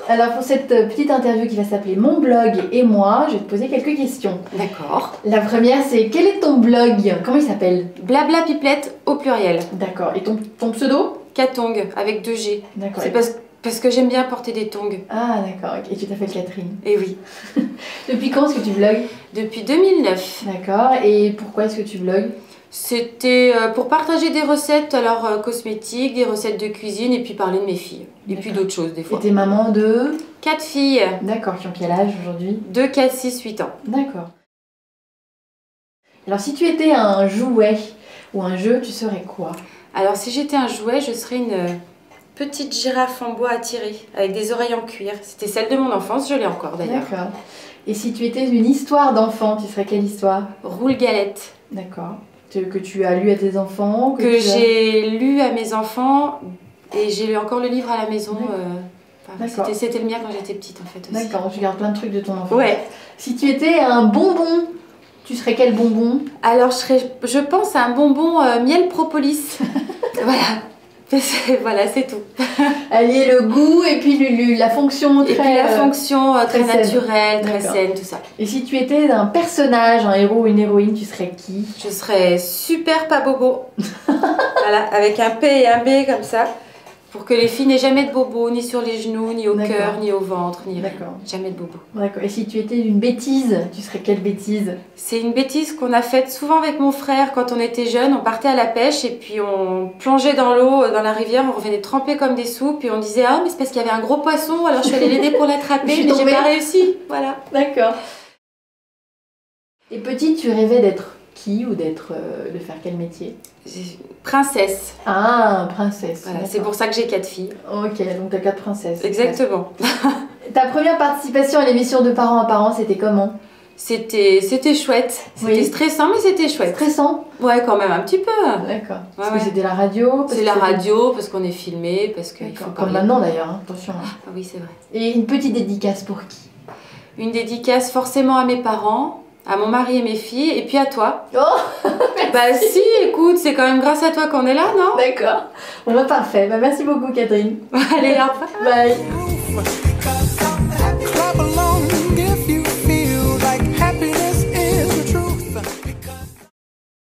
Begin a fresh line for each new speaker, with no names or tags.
Alors pour cette petite interview qui va s'appeler Mon blog et moi, je vais te poser quelques questions.
D'accord.
La première c'est quel est ton blog? Comment il s'appelle?
Blabla Pipelette au pluriel.
D'accord. Et ton pseudo?
Katong avec 2 G.
D'accord.
C'est parce que j'aime bien porter des tongs.
Ah d'accord. Et tu t'appelles Catherine.
Et oui.
Depuis quand est-ce que tu blogues?
Depuis 2009.
D'accord. Et pourquoi est-ce que tu blogues?
C'était pour partager des recettes cosmétiques, des recettes de cuisine et puis parler de mes filles. Et puis d'autres choses des fois.
Et t'es maman de?
4 filles.
D'accord. Qui ont quel âge aujourd'hui?
2, 4, 6, 8 ans.
D'accord. Alors si tu étais un jouet ou un jeu, tu serais quoi?
Alors si j'étais un jouet, je serais une petite girafe en bois à tirer avec des oreilles en cuir. C'était celle de mon enfance, je l'ai encore d'ailleurs.
D'accord. Et si tu étais une histoire d'enfant, tu serais quelle histoire?
Roule galette.
D'accord. Que tu as lu à tes enfants?
Que j'ai lu à mes enfants et j'ai lu encore le livre à la maison. C'était le mien quand j'étais petite en fait aussi.
D'accord, tu gardes plein de trucs de ton enfance.
Ouais.
Si tu étais un bonbon, tu serais quel bonbon?
Alors je pense à un bonbon miel propolis. Voilà, c'est tout.
Allier le goût et puis la fonction très...
Et puis la fonction très
saine.
naturelle, très saine, tout ça.
Et si tu étais un personnage, un héros ou une héroïne, tu serais qui?
Je serais super pas bobo. Voilà, avec un P et un B comme ça. Pour que les filles n'aient jamais de bobo, ni sur les genoux, ni au cœur, ni au ventre, ni rien. Jamais de bobo.
D'accord. Et si tu étais une bêtise, tu serais quelle bêtise?
C'est une bêtise qu'on a faite souvent avec mon frère quand on était jeunes. On partait à la pêche et puis on plongeait dans l'eau, dans la rivière, on revenait trempés comme des soupes et on disait « Ah, mais c'est parce qu'il y avait un gros poisson, alors je suis allée l'aider pour l'attraper, mais j'ai pas réussi. » Voilà.
D'accord. Et petite, tu rêvais d'être qui ou de faire quel métier?
Princesse.
Ah, princesse.
Voilà, c'est pour ça que j'ai 4 filles.
Ok, donc t'as 4 princesses.
Exactement.
Ta première participation à l'émission de Parents à Parents, c'était comment?
C'était chouette. C'était stressant, mais c'était chouette.
Stressant?
Ouais, quand même, un petit peu.
D'accord. Parce que c'était la radio?
C'est la radio, parce qu'on est filmé, parce qu'il faut
comme maintenant d'ailleurs, hein. Attention.
Ah oui, c'est vrai.
Et une petite dédicace pour qui?
Une dédicace forcément à mes parents, à mon mari et mes filles, et puis à toi.
Oh,
bah si, écoute, c'est quand même grâce à toi qu'on est là, non?
D'accord. Bon bah parfait. Bah merci beaucoup Catherine.
Allez, au revoir.
Bye.